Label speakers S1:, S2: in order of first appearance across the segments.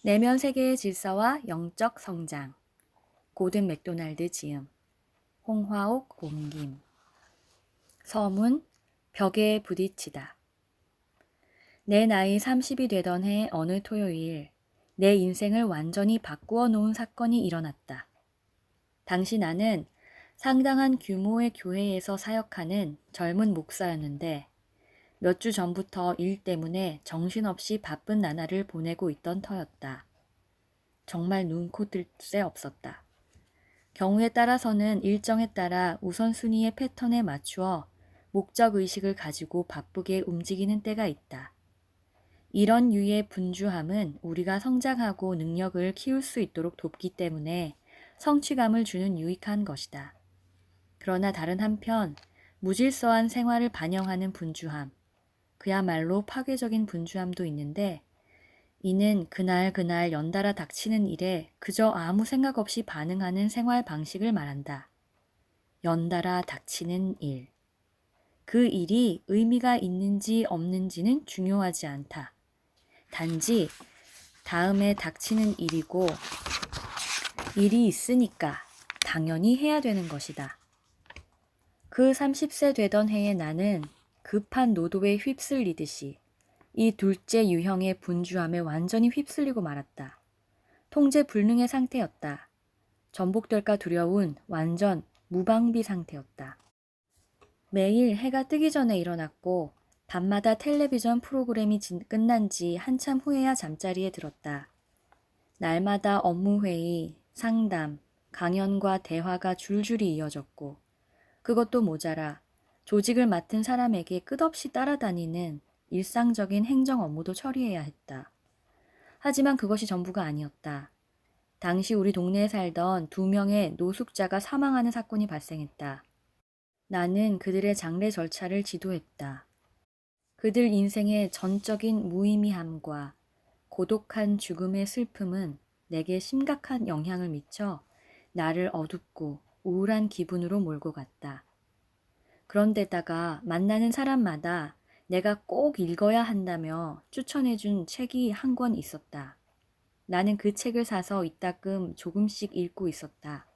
S1: 내면 세계의 질서와 영적 성장. 고든 맥도날드 지음. 홍화옥 옮김. 서문. 벽에 부딪히다. 내 나이 30이 되던 해 어느 토요일, 내 인생을 완전히 바꾸어 놓은 사건이 일어났다. 당시 나는 상당한 규모의 교회에서 사역하는 젊은 목사였는데 몇 주 전부터 일 때문에 정신없이 바쁜 나날을 보내고 있던 터였다. 정말 눈코 뜰 새 없었다. 경우에 따라서는 일정에 따라 우선순위의 패턴에 맞추어 목적의식을 가지고 바쁘게 움직이는 때가 있다. 이런 유의 분주함은 우리가 성장하고 능력을 키울 수 있도록 돕기 때문에 성취감을 주는 유익한 것이다. 그러나 다른 한편 무질서한 생활을 반영하는 분주함, 그야말로 파괴적인 분주함도 있는데 이는 그날 연달아 닥치는 일에 그저 아무 생각 없이 반응하는 생활 방식을 말한다. 연달아 닥치는 일. 그 일이 의미가 있는지 없는지는 중요하지 않다. 단지 다음에 닥치는 일이고 일이 있으니까 당연히 해야 되는 것이다. 그 30세 되던 해에 나는 급한 노도에 휩쓸리듯이 이 둘째 유형의 분주함에 완전히 휩쓸리고 말았다. 통제 불능의 상태였다. 전복될까 두려운 완전 무방비 상태였다. 매일 해가 뜨기 전에 일어났고 밤마다 텔레비전 프로그램이 끝난 지 한참 후에야 잠자리에 들었다. 날마다 업무회의, 상담, 강연과 대화가 줄줄이 이어졌고 그것도 모자라 조직을 맡은 사람에게 끝없이 따라다니는 일상적인 행정 업무도 처리해야 했다. 하지만 그것이 전부가 아니었다. 당시 우리 동네에 살던 2명의 노숙자가 사망하는 사건이 발생했다. 나는 그들의 장례 절차를 지도했다. 그들 인생의 전적인 무의미함과 고독한 죽음의 슬픔은 내게 심각한 영향을 미쳐 나를 어둡고 우울한 기분으로 몰고 갔다. 그런데다가 만나는 사람마다 내가 꼭 읽어야 한다며 추천해준 책이 한 권 있었다. 나는 그 책을 사서 이따금 조금씩 읽고 있었다.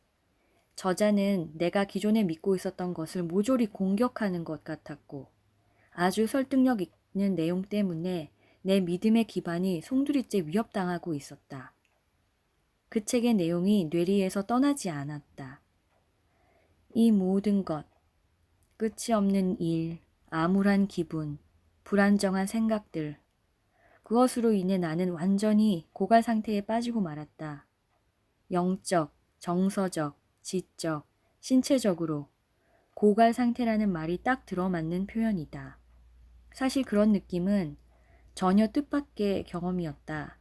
S1: 저자는 내가 기존에 믿고 있었던 것을 모조리 공격하는 것 같았고 아주 설득력 있는 내용 때문에 내 믿음의 기반이 송두리째 위협당하고 있었다. 그 책의 내용이 뇌리에서 떠나지 않았다. 이 모든 것, 끝이 없는 일, 암울한 기분, 불안정한 생각들, 그것으로 인해 나는 완전히 고갈 상태에 빠지고 말았다. 영적, 정서적, 지적, 신체적으로 고갈 상태라는 말이 딱 들어맞는 표현이다. 사실 그런 느낌은 전혀 뜻밖의 경험이었다.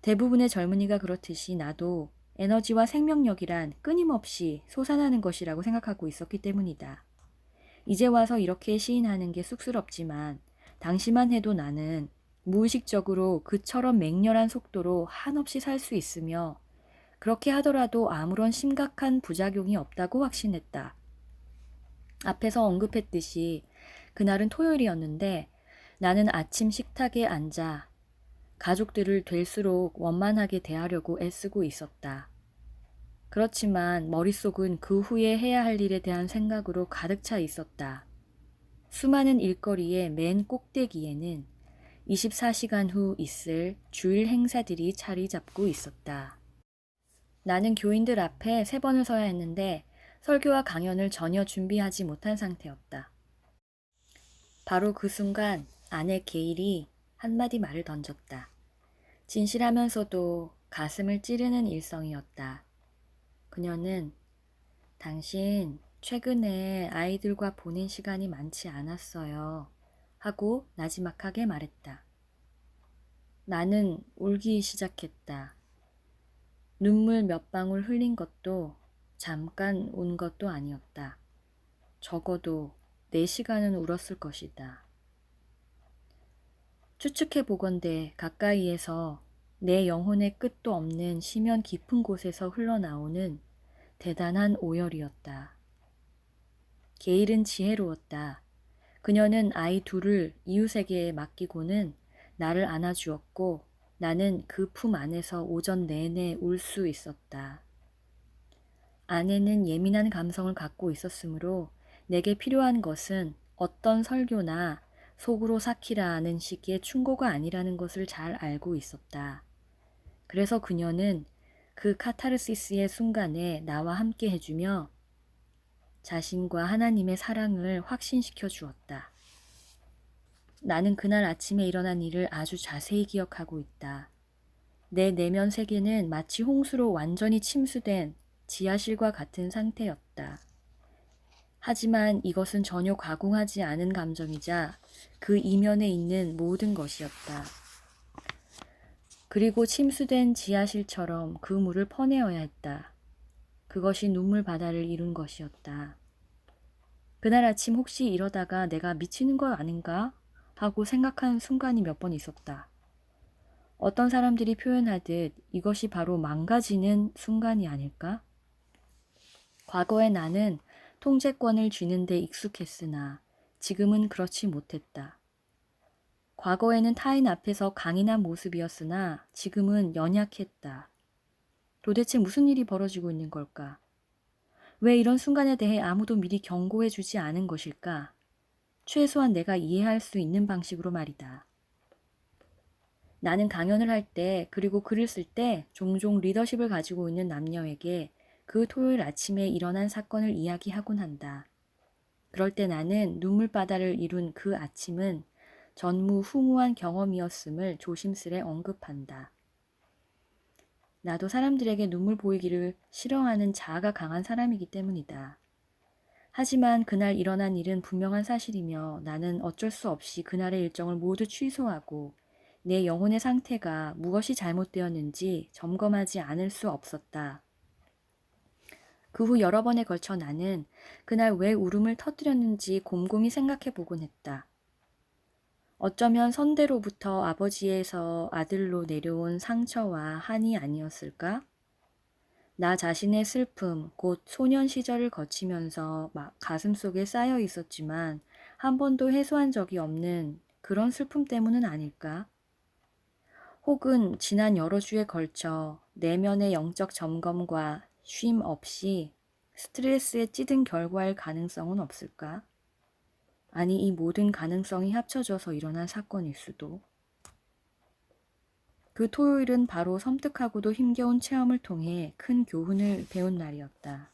S1: 대부분의 젊은이가 그렇듯이 나도 에너지와 생명력이란 끊임없이 솟아나는 것이라고 생각하고 있었기 때문이다. 이제 와서 이렇게 시인하는 게 쑥스럽지만 당시만 해도 나는 무의식적으로 그처럼 맹렬한 속도로 한없이 살 수 있으며 그렇게 하더라도 아무런 심각한 부작용이 없다고 확신했다. 앞에서 언급했듯이 그날은 토요일이었는데 나는 아침 식탁에 앉아 가족들을 될수록 원만하게 대하려고 애쓰고 있었다. 그렇지만 머릿속은 그 후에 해야 할 일에 대한 생각으로 가득 차 있었다. 수많은 일거리의 맨 꼭대기에는 24시간 후 있을 주일 행사들이 자리 잡고 있었다. 나는 교인들 앞에 3번을 서야 했는데 설교와 강연을 전혀 준비하지 못한 상태였다. 바로 그 순간 아내 게일이 한마디 말을 던졌다. 진실하면서도 가슴을 찌르는 일성이었다. 그녀는 당신 최근에 아이들과 보낸 시간이 많지 않았어요. 하고 나지막하게 말했다. 나는 울기 시작했다. 눈물 몇 방울 흘린 것도 잠깐 운 것도 아니었다. 적어도 4시간은 울었을 것이다. 추측해 보건대 가까이에서 내 영혼의 끝도 없는 심연 깊은 곳에서 흘러나오는 대단한 오열이었다. 게일은 지혜로웠다. 그녀는 아이 둘을 이웃에게 맡기고는 나를 안아주었고 나는 그 품 안에서 오전 내내 울 수 있었다. 아내는 예민한 감성을 갖고 있었으므로 내게 필요한 것은 어떤 설교나 속으로 삭히라는 식의 충고가 아니라는 것을 잘 알고 있었다. 그래서 그녀는 그 카타르시스의 순간에 나와 함께 해주며 자신과 하나님의 사랑을 확신시켜 주었다. 나는 그날 아침에 일어난 일을 아주 자세히 기억하고 있다. 내 내면 세계는 마치 홍수로 완전히 침수된 지하실과 같은 상태였다. 하지만 이것은 전혀 가공하지 않은 감정이자 그 이면에 있는 모든 것이었다. 그리고 침수된 지하실처럼 그 물을 퍼내어야 했다. 그것이 눈물 바다를 이룬 것이었다. 그날 아침 혹시 이러다가 내가 미치는 거 아닌가 하고 생각한 순간이 몇 번 있었다. 어떤 사람들이 표현하듯 이것이 바로 망가지는 순간이 아닐까? 과거의 나는 통제권을 쥐는 데 익숙했으나 지금은 그렇지 못했다. 과거에는 타인 앞에서 강인한 모습이었으나 지금은 연약했다. 도대체 무슨 일이 벌어지고 있는 걸까? 왜 이런 순간에 대해 아무도 미리 경고해 주지 않은 것일까? 최소한 내가 이해할 수 있는 방식으로 말이다. 나는 강연을 할 때 그리고 글을 쓸 때 종종 리더십을 가지고 있는 남녀에게 그 토요일 아침에 일어난 사건을 이야기하곤 한다. 그럴 때 나는 눈물바다를 이룬 그 아침은 전무후무한 경험이었음을 조심스레 언급한다. 나도 사람들에게 눈물 보이기를 싫어하는 자아가 강한 사람이기 때문이다. 하지만 그날 일어난 일은 분명한 사실이며 나는 어쩔 수 없이 그날의 일정을 모두 취소하고 내 영혼의 상태가 무엇이 잘못되었는지 점검하지 않을 수 없었다. 그 후 여러 번에 걸쳐 나는 그날 왜 울음을 터뜨렸는지 곰곰이 생각해 보곤 했다. 어쩌면 선대로부터 아버지에서 아들로 내려온 상처와 한이 아니었을까? 나 자신의 슬픔, 곧 소년 시절을 거치면서 가슴속에 쌓여 있었지만 한 번도 해소한 적이 없는 그런 슬픔 때문은 아닐까? 혹은 지난 여러 주에 걸쳐 내면의 영적 점검과 쉼 없이 스트레스에 찌든 결과일 가능성은 없을까? 아니, 이 모든 가능성이 합쳐져서 일어난 사건일 수도. 그 토요일은 바로 섬뜩하고도 힘겨운 체험을 통해 큰 교훈을 배운 날이었다.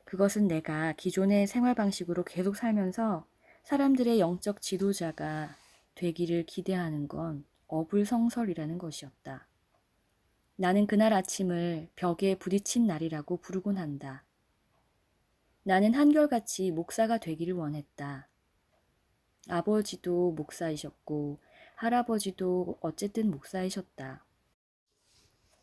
S1: 그것은 내가 기존의 생활 방식으로 계속 살면서 사람들의 영적 지도자가 되기를 기대하는 건 어불성설이라는 것이었다. 나는 그날 아침을 벽에 부딪힌 날이라고 부르곤 한다. 나는 한결같이 목사가 되기를 원했다. 아버지도 목사이셨고 할아버지도 어쨌든 목사이셨다.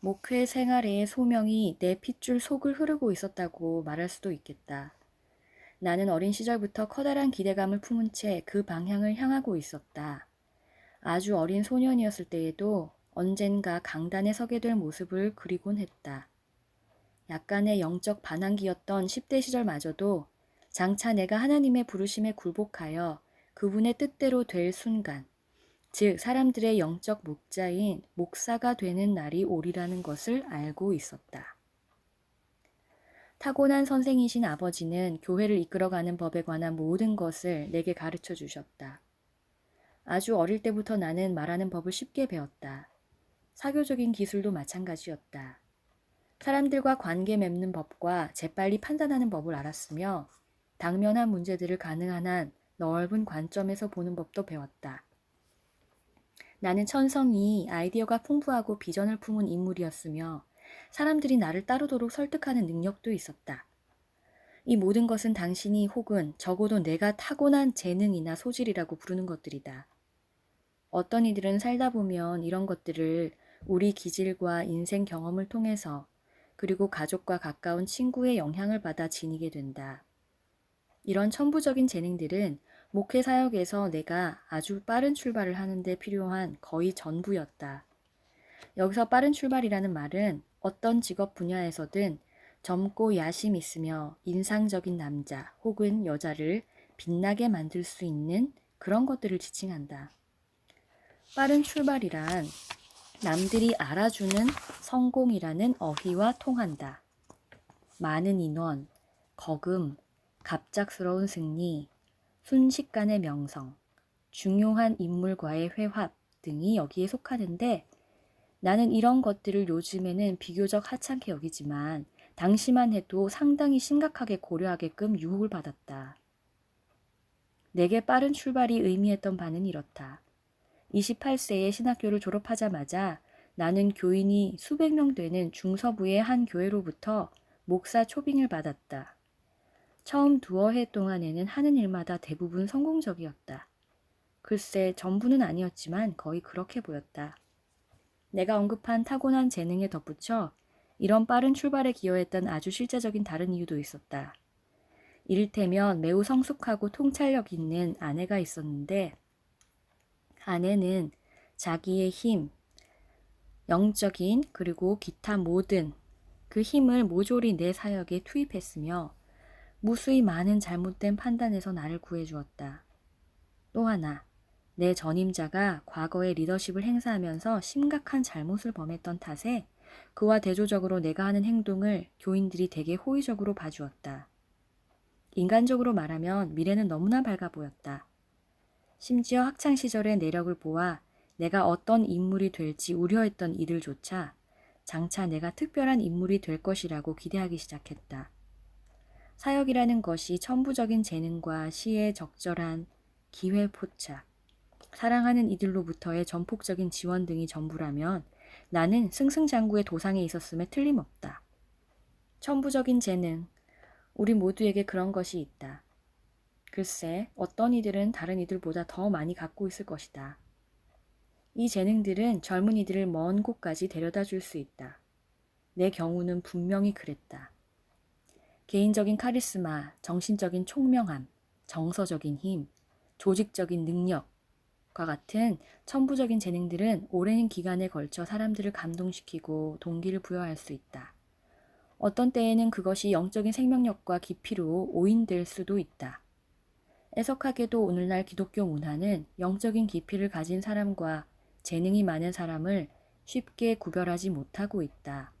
S1: 목회 생활의 소명이 내 핏줄 속을 흐르고 있었다고 말할 수도 있겠다. 나는 어린 시절부터 커다란 기대감을 품은 채 그 방향을 향하고 있었다. 아주 어린 소년이었을 때에도 언젠가 강단에 서게 될 모습을 그리곤 했다. 약간의 영적 반항기였던 10대 시절마저도 장차 내가 하나님의 부르심에 굴복하여 그분의 뜻대로 될 순간, 즉 사람들의 영적 목자인 목사가 되는 날이 오리라는 것을 알고 있었다. 타고난 선생이신 아버지는 교회를 이끌어가는 법에 관한 모든 것을 내게 가르쳐 주셨다. 아주 어릴 때부터 나는 말하는 법을 쉽게 배웠다. 사교적인 기술도 마찬가지였다. 사람들과 관계 맺는 법과 재빨리 판단하는 법을 알았으며 당면한 문제들을 가능한 한 넓은 관점에서 보는 법도 배웠다. 나는 천성이 아이디어가 풍부하고 비전을 품은 인물이었으며 사람들이 나를 따르도록 설득하는 능력도 있었다. 이 모든 것은 당신이 혹은 적어도 내가 타고난 재능이나 소질이라고 부르는 것들이다. 어떤 이들은 살다 보면 이런 것들을 우리 기질과 인생 경험을 통해서 그리고 가족과 가까운 친구의 영향을 받아 지니게 된다. 이런 천부적인 재능들은 목회 사역에서 내가 아주 빠른 출발을 하는데 필요한 거의 전부였다. 여기서 빠른 출발이라는 말은 어떤 직업 분야에서든 젊고 야심 있으며 인상적인 남자 혹은 여자를 빛나게 만들 수 있는 그런 것들을 지칭한다. 빠른 출발이란 남들이 알아주는 성공이라는 어휘와 통한다. 많은 인원, 거금, 갑작스러운 승리, 순식간의 명성, 중요한 인물과의 회합 등이 여기에 속하는데 나는 이런 것들을 요즘에는 비교적 하찮게 여기지만 당시만 해도 상당히 심각하게 고려하게끔 유혹을 받았다. 내게 빠른 출발이 의미했던 바는 이렇다. 28세에 신학교를 졸업하자마자 나는 교인이 수백 명 되는 중서부의 한 교회로부터 목사 초빙을 받았다. 처음 두어 해 동안에는 하는 일마다 대부분 성공적이었다. 글쎄 전부는 아니었지만 거의 그렇게 보였다. 내가 언급한 타고난 재능에 덧붙여 이런 빠른 출발에 기여했던 아주 실제적인 다른 이유도 있었다. 이를테면 매우 성숙하고 통찰력 있는 아내가 있었는데 아내는 자기의 힘, 영적인 그리고 기타 모든 그 힘을 모조리 내 사역에 투입했으며 무수히 많은 잘못된 판단에서 나를 구해주었다. 또 하나, 내 전임자가 과거에 리더십을 행사하면서 심각한 잘못을 범했던 탓에 그와 대조적으로 내가 하는 행동을 교인들이 되게 호의적으로 봐주었다. 인간적으로 말하면 미래는 너무나 밝아 보였다. 심지어 학창시절의 내력을 보아 내가 어떤 인물이 될지 우려했던 이들조차 장차 내가 특별한 인물이 될 것이라고 기대하기 시작했다. 사역이라는 것이 천부적인 재능과 시의 적절한 기회 포착, 사랑하는 이들로부터의 전폭적인 지원 등이 전부라면 나는 승승장구의 도상에 있었음에 틀림없다. 천부적인 재능, 우리 모두에게 그런 것이 있다. 글쎄, 어떤 이들은 다른 이들보다 더 많이 갖고 있을 것이다. 이 재능들은 젊은이들을 먼 곳까지 데려다 줄 수 있다. 내 경우는 분명히 그랬다. 개인적인 카리스마, 정신적인 총명함, 정서적인 힘, 조직적인 능력과 같은 천부적인 재능들은 오랜 기간에 걸쳐 사람들을 감동시키고 동기를 부여할 수 있다. 어떤 때에는 그것이 영적인 생명력과 깊이로 오인될 수도 있다. 애석하게도 오늘날 기독교 문화는 영적인 깊이를 가진 사람과 재능이 많은 사람을 쉽게 구별하지 못하고 있다.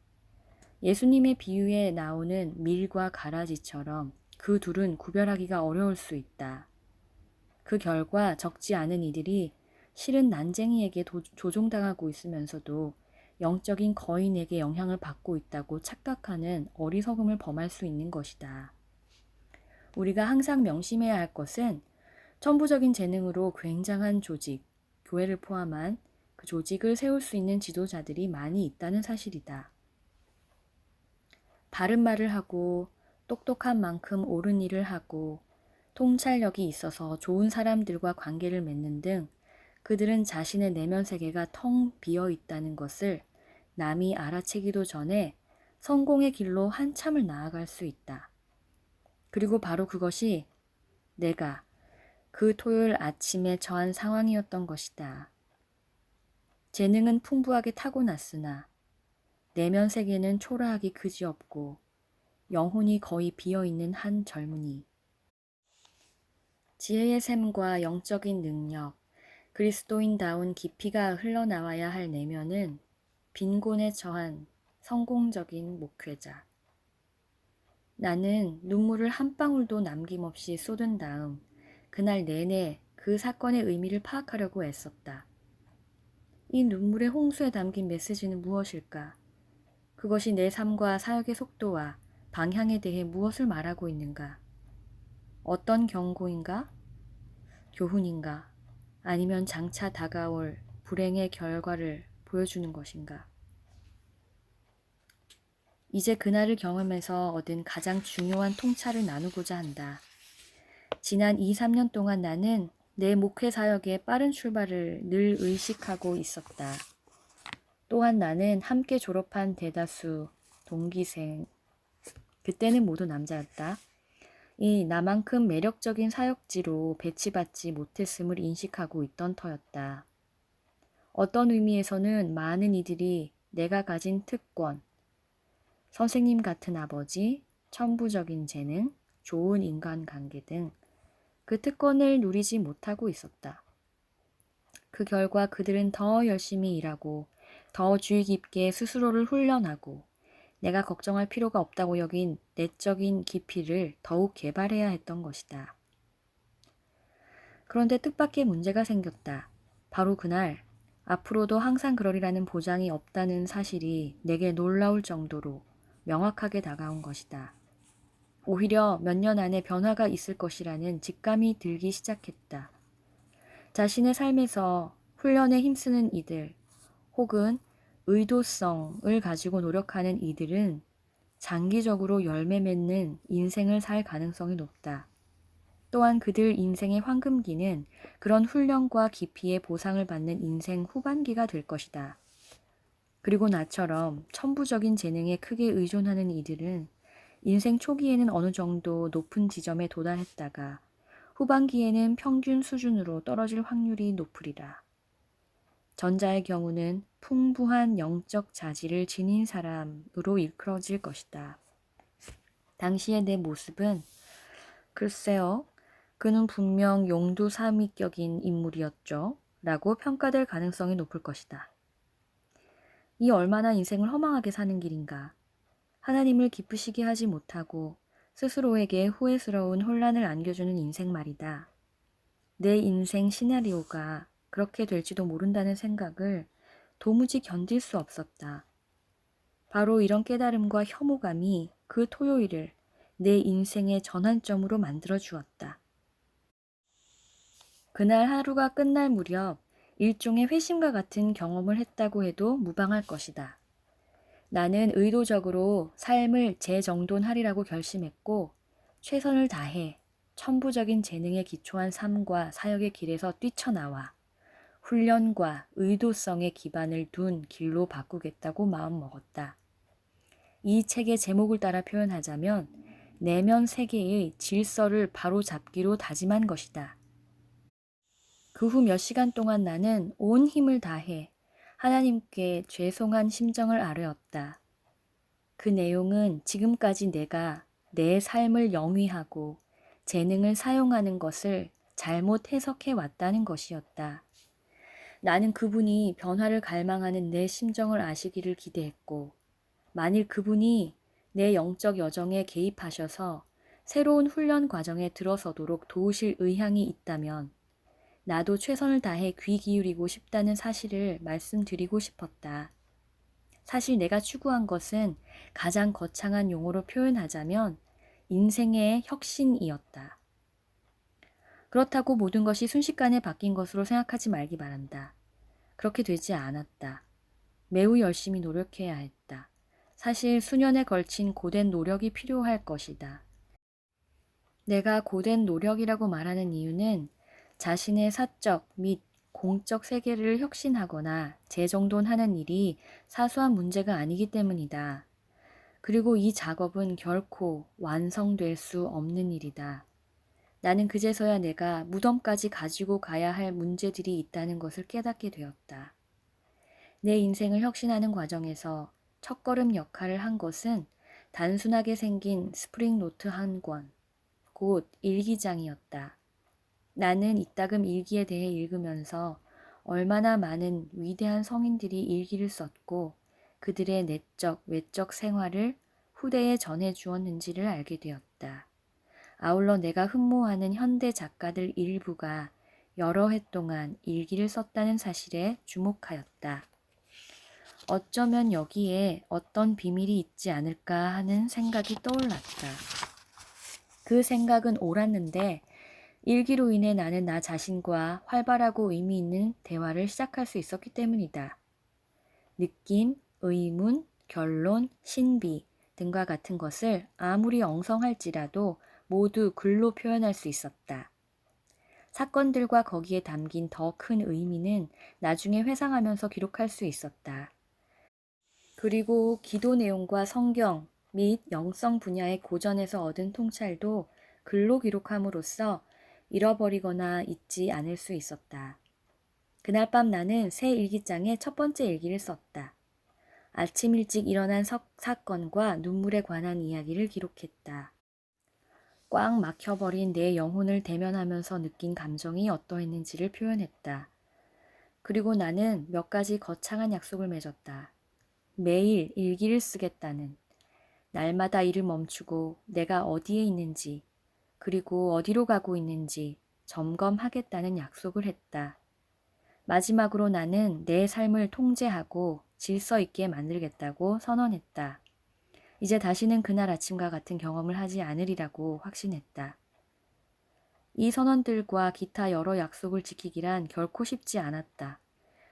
S1: 예수님의 비유에 나오는 밀과 가라지처럼 그 둘은 구별하기가 어려울 수 있다. 그 결과 적지 않은 이들이 실은 난쟁이에게 조종당하고 있으면서도 영적인 거인에게 영향을 받고 있다고 착각하는 어리석음을 범할 수 있는 것이다. 우리가 항상 명심해야 할 것은 천부적인 재능으로 굉장한 조직, 교회를 포함한 그 조직을 세울 수 있는 지도자들이 많이 있다는 사실이다. 바른 말을 하고 똑똑한 만큼 옳은 일을 하고 통찰력이 있어서 좋은 사람들과 관계를 맺는 등 그들은 자신의 내면 세계가 텅 비어 있다는 것을 남이 알아채기도 전에 성공의 길로 한참을 나아갈 수 있다. 그리고 바로 그것이 내가 그 토요일 아침에 처한 상황이었던 것이다. 재능은 풍부하게 타고났으나 내면 세계는 초라하기 그지없고 영혼이 거의 비어있는 한 젊은이. 지혜의 샘과 영적인 능력, 그리스도인다운 깊이가 흘러나와야 할 내면은 빈곤에 처한 성공적인 목회자. 나는 눈물을 한 방울도 남김없이 쏟은 다음 그날 내내 그 사건의 의미를 파악하려고 애썼다. 이 눈물의 홍수에 담긴 메시지는 무엇일까? 그것이 내 삶과 사역의 속도와 방향에 대해 무엇을 말하고 있는가? 어떤 경고인가? 교훈인가? 아니면 장차 다가올 불행의 결과를 보여주는 것인가? 이제 그날을 경험해서 얻은 가장 중요한 통찰을 나누고자 한다. 지난 2, 3년 동안 나는 내 목회 사역의 빠른 출발을 늘 의식하고 있었다. 또한 나는 함께 졸업한 대다수 동기생, 그때는 모두 남자였다. 이 나만큼 매력적인 사역지로 배치받지 못했음을 인식하고 있던 터였다. 어떤 의미에서는 많은 이들이 내가 가진 특권, 선생님 같은 아버지, 천부적인 재능, 좋은 인간관계 등 그 특권을 누리지 못하고 있었다. 그 결과 그들은 더 열심히 일하고 더 주의 깊게 스스로를 훈련하고 내가 걱정할 필요가 없다고 여긴 내적인 깊이를 더욱 개발해야 했던 것이다. 그런데 뜻밖의 문제가 생겼다. 바로 그날 앞으로도 항상 그러리라는 보장이 없다는 사실이 내게 놀라울 정도로 명확하게 다가온 것이다. 오히려 몇 년 안에 변화가 있을 것이라는 직감이 들기 시작했다. 자신의 삶에서 훈련에 힘쓰는 이들 혹은 의도성을 가지고 노력하는 이들은 장기적으로 열매 맺는 인생을 살 가능성이 높다. 또한 그들 인생의 황금기는 그런 훈련과 깊이의 보상을 받는 인생 후반기가 될 것이다. 그리고 나처럼 천부적인 재능에 크게 의존하는 이들은 인생 초기에는 어느 정도 높은 지점에 도달했다가 후반기에는 평균 수준으로 떨어질 확률이 높으리라. 전자의 경우는 풍부한 영적 자질을 지닌 사람으로 일컬어질 것이다. 당시의 내 모습은 글쎄요, 그는 분명 용두사미격인 인물이었죠. 라고 평가될 가능성이 높을 것이다. 이 얼마나 인생을 허망하게 사는 길인가. 하나님을 기쁘시게 하지 못하고 스스로에게 후회스러운 혼란을 안겨주는 인생 말이다. 내 인생 시나리오가 그렇게 될지도 모른다는 생각을 도무지 견딜 수 없었다. 바로 이런 깨달음과 혐오감이 그 토요일을 내 인생의 전환점으로 만들어 주었다. 그날 하루가 끝날 무렵 일종의 회심과 같은 경험을 했다고 해도 무방할 것이다. 나는 의도적으로 삶을 재정돈하리라고 결심했고 최선을 다해 천부적인 재능에 기초한 삶과 사역의 길에서 뛰쳐나와 훈련과 의도성의 기반을 둔 길로 바꾸겠다고 마음먹었다. 이 책의 제목을 따라 표현하자면 내면 세계의 질서를 바로잡기로 다짐한 것이다. 그 후 몇 시간 동안 나는 온 힘을 다해 하나님께 죄송한 심정을 아뢰었다. 그 내용은 지금까지 내가 내 삶을 영위하고 재능을 사용하는 것을 잘못 해석해 왔다는 것이었다. 나는 그분이 변화를 갈망하는 내 심정을 아시기를 기대했고, 만일 그분이 내 영적 여정에 개입하셔서 새로운 훈련 과정에 들어서도록 도우실 의향이 있다면 나도 최선을 다해 귀 기울이고 싶다는 사실을 말씀드리고 싶었다. 사실 내가 추구한 것은 가장 거창한 용어로 표현하자면 인생의 혁신이었다. 그렇다고 모든 것이 순식간에 바뀐 것으로 생각하지 말기 바란다. 그렇게 되지 않았다. 매우 열심히 노력해야 했다. 사실 수년에 걸친 고된 노력이 필요할 것이다. 내가 고된 노력이라고 말하는 이유는 자신의 사적 및 공적 세계를 혁신하거나 재정돈하는 일이 사소한 문제가 아니기 때문이다. 그리고 이 작업은 결코 완성될 수 없는 일이다. 나는 그제서야 내가 무덤까지 가지고 가야 할 문제들이 있다는 것을 깨닫게 되었다. 내 인생을 혁신하는 과정에서 첫걸음 역할을 한 것은 단순하게 생긴 스프링 노트 한 권, 곧 일기장이었다. 나는 이따금 일기에 대해 읽으면서 얼마나 많은 위대한 성인들이 일기를 썼고 그들의 내적, 외적 생활을 후대에 전해 주었는지를 알게 되었다. 아울러 내가 흠모하는 현대 작가들 일부가 여러 해 동안 일기를 썼다는 사실에 주목하였다. 어쩌면 여기에 어떤 비밀이 있지 않을까 하는 생각이 떠올랐다. 그 생각은 옳았는데 일기로 인해 나는 나 자신과 활발하고 의미 있는 대화를 시작할 수 있었기 때문이다. 느낌, 의문, 결론, 신비 등과 같은 것을 아무리 엉성할지라도 모두 글로 표현할 수 있었다. 사건들과 거기에 담긴 더 큰 의미는 나중에 회상하면서 기록할 수 있었다. 그리고 기도 내용과 성경 및 영성 분야의 고전에서 얻은 통찰도 글로 기록함으로써 잃어버리거나 잊지 않을 수 있었다. 그날 밤 나는 새 일기장에 첫 번째 일기를 썼다. 아침 일찍 일어난 사건과 눈물에 관한 이야기를 기록했다. 꽉 막혀버린 내 영혼을 대면하면서 느낀 감정이 어떠했는지를 표현했다. 그리고 나는 몇 가지 거창한 약속을 맺었다. 매일 일기를 쓰겠다는, 날마다 일을 멈추고 내가 어디에 있는지, 그리고 어디로 가고 있는지 점검하겠다는 약속을 했다. 마지막으로 나는 내 삶을 통제하고 질서 있게 만들겠다고 선언했다. 이제 다시는 그날 아침과 같은 경험을 하지 않으리라고 확신했다. 이 선언들과 기타 여러 약속을 지키기란 결코 쉽지 않았다.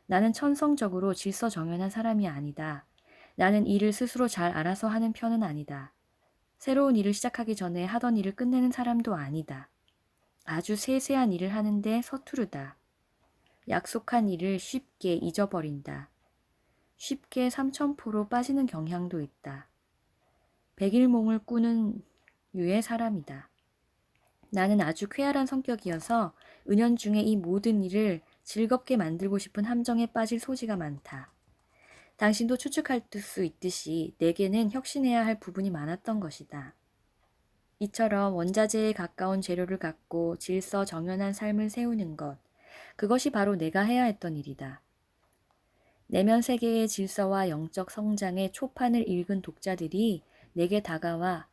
S1: 나는 천성적으로 질서정연한 사람이 아니다. 나는 일을 스스로 잘 알아서 하는 편은 아니다. 새로운 일을 시작하기 전에 하던 일을 끝내는 사람도 아니다. 아주 세세한 일을 하는데 서투르다. 약속한 일을 쉽게 잊어버린다. 쉽게 삼천포로 빠지는 경향도 있다. 백일몽을 꾸는 유의 사람이다. 나는 아주 쾌활한 성격이어서 은연중에 이 모든 일을 즐겁게 만들고 싶은 함정에 빠질 소지가 많다. 당신도 추측할 수 있듯이 내게는 혁신해야 할 부분이 많았던 것이다. 이처럼 원자재에 가까운 재료를 갖고 질서 정연한 삶을 세우는 것, 그것이 바로 내가 해야 했던 일이다. 내면 세계의 질서와 영적 성장의 초판을 읽은 독자들이 내게 다가와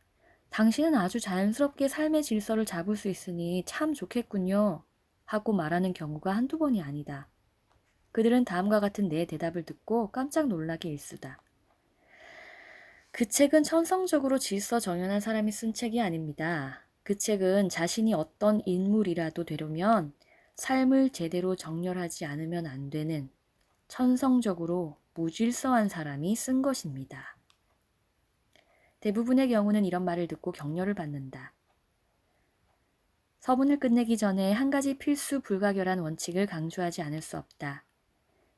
S1: 당신은 아주 자연스럽게 삶의 질서를 잡을 수 있으니 참 좋겠군요. 하고 말하는 경우가 한두 번이 아니다. 그들은 다음과 같은 내 대답을 듣고 깜짝 놀라게 일쑤다. 그 책은 천성적으로 질서 정연한 사람이 쓴 책이 아닙니다. 그 책은 자신이 어떤 인물이라도 되려면 삶을 제대로 정렬하지 않으면 안 되는 천성적으로 무질서한 사람이 쓴 것입니다. 대부분의 경우는 이런 말을 듣고 격려를 받는다. 서문을 끝내기 전에 한 가지 필수 불가결한 원칙을 강조하지 않을 수 없다.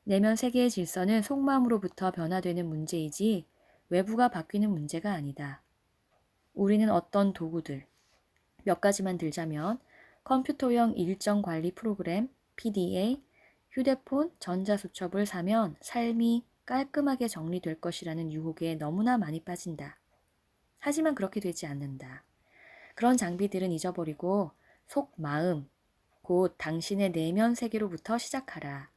S1: 내면 세계의 질서는 속마음으로부터 변화되는 문제이지 외부가 바뀌는 문제가 아니다. 우리는 어떤 도구들, 몇 가지만 들자면 컴퓨터용 일정 관리 프로그램, PDA, 휴대폰, 전자수첩을 사면 삶이 깔끔하게 정리될 것이라는 유혹에 너무나 많이 빠진다. 하지만 그렇게 되지 않는다. 그런 장비들은 잊어버리고 속마음, 곧 당신의 내면 세계로부터 시작하라.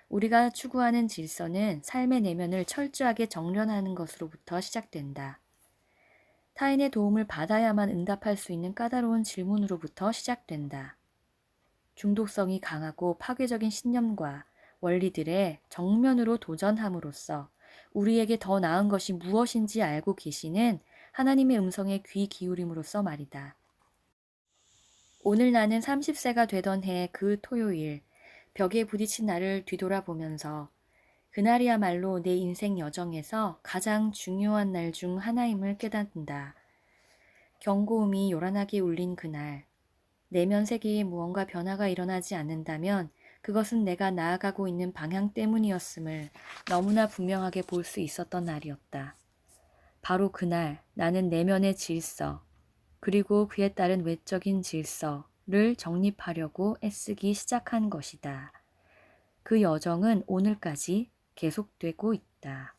S1: 우리가 추구하는 질서는 삶의 내면을 철저하게 정련하는 것으로부터 시작된다. 타인의 도움을 받아야만 응답할 수 있는 까다로운 질문으로부터 시작된다. 중독성이 강하고 파괴적인 신념과 원리들의 정면으로 도전함으로써 우리에게 더 나은 것이 무엇인지 알고 계시는 하나님의 음성에 귀 기울임으로써 말이다. 오늘 나는 30세가 되던 해 그 토요일, 벽에 부딪힌 나를 뒤돌아보면서 그날이야말로 내 인생 여정에서 가장 중요한 날 중 하나임을 깨닫는다. 경고음이 요란하게 울린 그날, 내면 세계에 무언가 변화가 일어나지 않는다면 그것은 내가 나아가고 있는 방향 때문이었음을 너무나 분명하게 볼 수 있었던 날이었다. 바로 그날 나는 내면의 질서, 그리고 그에 따른 외적인 질서를 정립하려고 애쓰기 시작한 것이다. 그 여정은 오늘까지 계속되고 있다.